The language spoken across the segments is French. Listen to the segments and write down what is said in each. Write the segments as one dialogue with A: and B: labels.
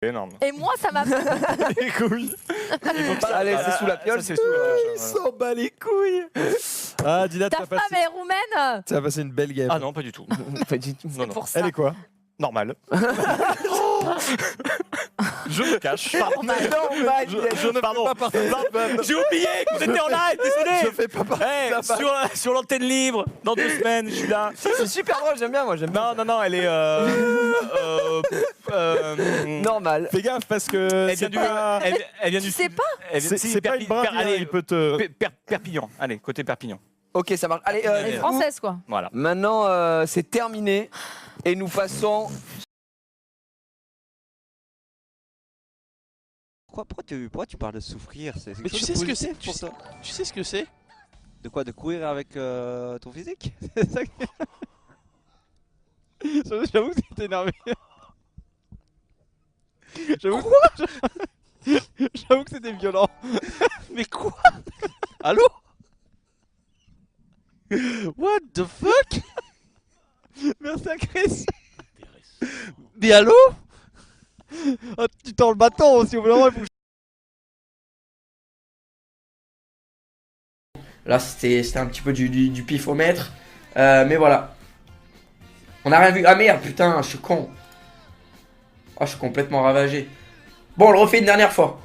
A: Énorme.
B: Et moi, ça m'a fait.
A: Les couilles.
C: Allez, c'est sous la piole.
A: C'est sous la
D: Il s'en bat les couilles. Ah, Dylan,
B: Ta femme, elle est roumaine.
D: tu as passé une belle game.
A: Ah non, pas du tout.
C: Pas du tout.
A: Non, non.
B: Pour ça.
D: Elle est quoi?
A: Normal. Je me cache. Pardon.
C: Normal,
A: Je ne pardon. J'ai oublié que vous étiez en live,
D: Je
A: désolé.
D: fais pas partie
A: Hey,
D: de la base.
A: sur l'antenne libre, dans 2 semaines, je suis là.
C: C'est super drôle, j'aime bien, moi, j'aime bien.
A: Non, elle est.
C: Normal.
D: Fais gaffe parce que
A: Elle vient du. Elle vient du.
B: Tu sais
A: sud.
B: pas
A: Elle vient- si,
D: c'est pas une brave,
A: allez,
D: il peut te...
A: Perpignan. Allez, côté Perpignan.
C: Ok, ça marche. Allez,
B: Elle est
C: du coup,
B: française, quoi.
A: Voilà.
C: maintenant, c'est terminé. Et nous passons... Pourquoi tu parles de souffrir? C'est
E: Mais tu sais ce que c'est
C: pour toi.
E: Tu sais ce que c'est?
C: De quoi? De courir avec ton physique? C'est ça que... J'avoue que c'était énervé. J'avoue que c'était violent.
E: Mais quoi? Allô? What the fuck?
C: Merci à Chris.
E: Mais allô?
C: Oh, tu tends le bâton aussi, au bout d'un moment, il faut que... Là c'était un petit peu du pifomètre. Mais voilà. On a rien vu. Ah merde, putain, je suis con. Oh, je suis complètement ravagé. Bon, on le refait une dernière fois.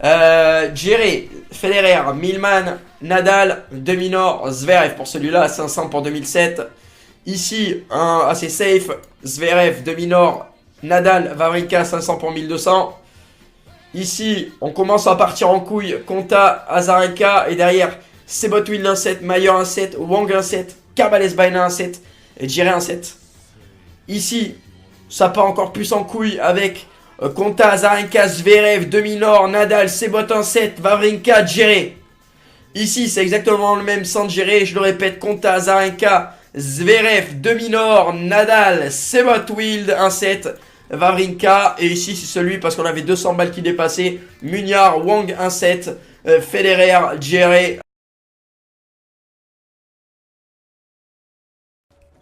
C: Djere, Federer, Milman, Nadal, Deminor, Zverev pour celui-là, 500 pour 2007. Ici, un assez safe, Zverev, Deminor, Nadal, Wawrinka, 500 pour 1200. Ici, on commence à partir en couille, Konta, Azarenka, et derrière, Sebotwill 1-7, Mayer 1-7, Wang 1-7, Carbales Baena 1-7, et Djere 1-7. Ici, ça part encore plus en couille avec Konta, Azarenka, Zverev, Deminor, Nadal, Sebot 1-7, Wawrinka, Djere. Ici, c'est exactement le même sans Djere, je le répète, Konta, Azarenka, Zverev, Deminor, Nadal, Sebotwill 1-7, Wawrinka. Et ici, c'est celui parce qu'on avait 200 balles qui dépassaient, Munyar, Wang 1-7, Federer, Djere.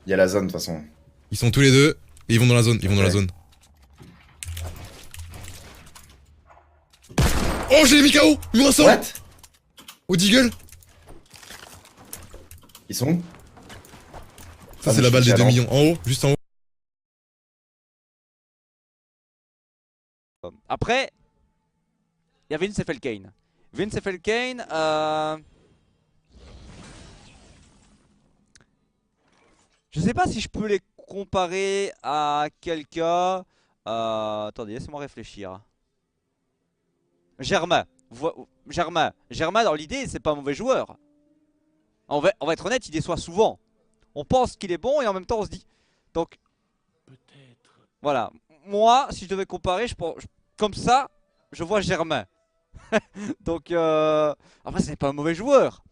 F: Il y a la zone de toute façon.
G: Ils sont tous les deux, et ils vont dans la zone, Oh, j'ai les mis KO. Il me ressort.
F: What?
G: Au Deagle.
F: Ils sont où?
G: Ça, c'est la balle des 2 millions. En haut, juste en haut.
H: Après, il y a Vince Felkane. Vince Felkane, je sais pas si je peux les comparer à quelqu'un. Attendez, laissez-moi réfléchir. Germain. Germain, dans l'idée, c'est pas un mauvais joueur. On va être honnête, il déçoit souvent. On pense qu'il est bon et en même temps on se dit. Donc, voilà. Moi, si je devais comparer, comme ça, je vois Germain. Donc, après, c'est pas un mauvais joueur.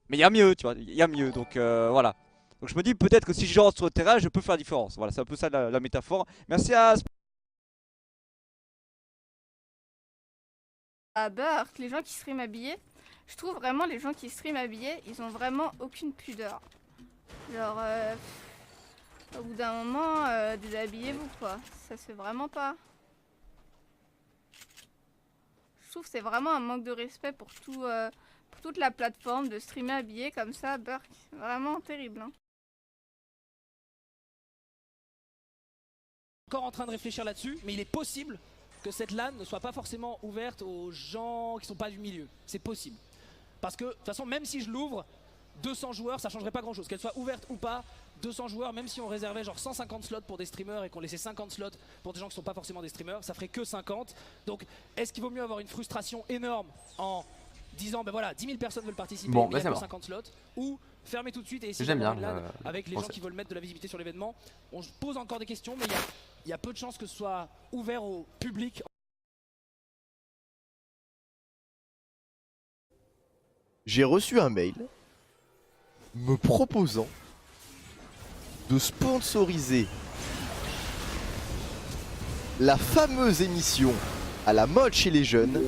H: Mais il y a mieux, tu vois. Il y a mieux. Donc, voilà. Donc, je me dis peut-être que si je rentre sur le terrain, je peux faire la différence. Voilà, c'est un peu ça la métaphore. Merci à.
I: À Burk, les gens qui stream habillés, je trouve vraiment les gens qui stream habillés, ils ont vraiment aucune pudeur. Genre, au bout d'un moment, déshabillez-vous quoi. Ça se fait vraiment pas. Je trouve que c'est vraiment un manque de respect pour toute la plateforme de streamer habillé comme ça, Burk. Vraiment terrible. Hein.
J: Encore en train de réfléchir là-dessus, mais il est possible que cette LAN ne soit pas forcément ouverte aux gens qui sont pas du milieu. C'est possible. Parce que, de toute façon, même si je l'ouvre, 200 joueurs, ça changerait pas grand-chose. Qu'elle soit ouverte ou pas, 200 joueurs, même si on réservait genre 150 slots pour des streamers et qu'on laissait 50 slots pour des gens qui sont pas forcément des streamers, ça ferait que 50. Donc, est-ce qu'il vaut mieux avoir une frustration énorme en disant, ben voilà, 10 000 personnes veulent participer, mais il y a que 50 slots, ou fermer tout de suite et essayer d'avoir une LAN avec les gens qui veulent mettre de la visibilité sur l'événement. On se pose encore des questions, mais il y a peu de chances que ce soit ouvert au public.
D: J'ai reçu un mail me proposant de sponsoriser la fameuse émission à la mode chez les jeunes,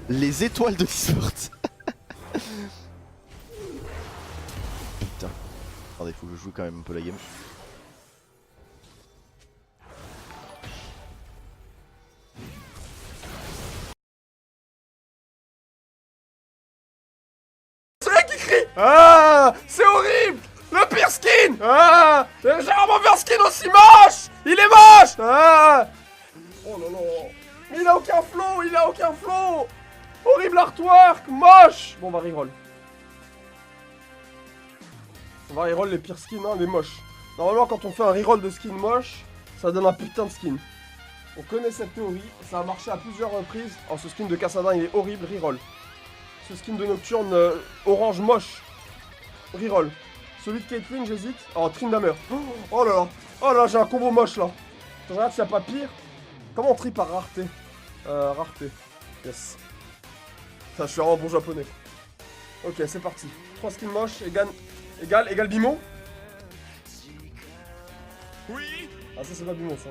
D: les étoiles de e-sport. Putain. Attendez, faut que je joue quand même un peu la game.
A: Ah, c'est horrible. Le pire skin. Ah, j'ai rarement vu un skin aussi moche. Il est moche. Ah. Oh là là. Mais il a aucun flow, il a aucun flow. Horrible artwork, moche. Bon, on va reroll. On va reroll les pires skins, hein, les moches. Normalement, quand on fait un reroll de skin moche, ça donne un putain de skin. On connaît cette théorie, ça a marché à plusieurs reprises. Oh, ce skin de Kassadin, il est horrible, reroll. Ce skin de Nocturne, orange moche, reroll. Celui de Caitlyn, j'hésite. Oh, Tryndamere. Oh là là. Oh là, j'ai un combo moche là. Je regarde s'il n'y a pas pire. Comment on trie par rareté? Rareté. Yes. Ça, je suis vraiment bon japonais. Ok, c'est parti. 3 skins moches, égal Bimo. Oui. Ah, ça, c'est pas Bimo, ça.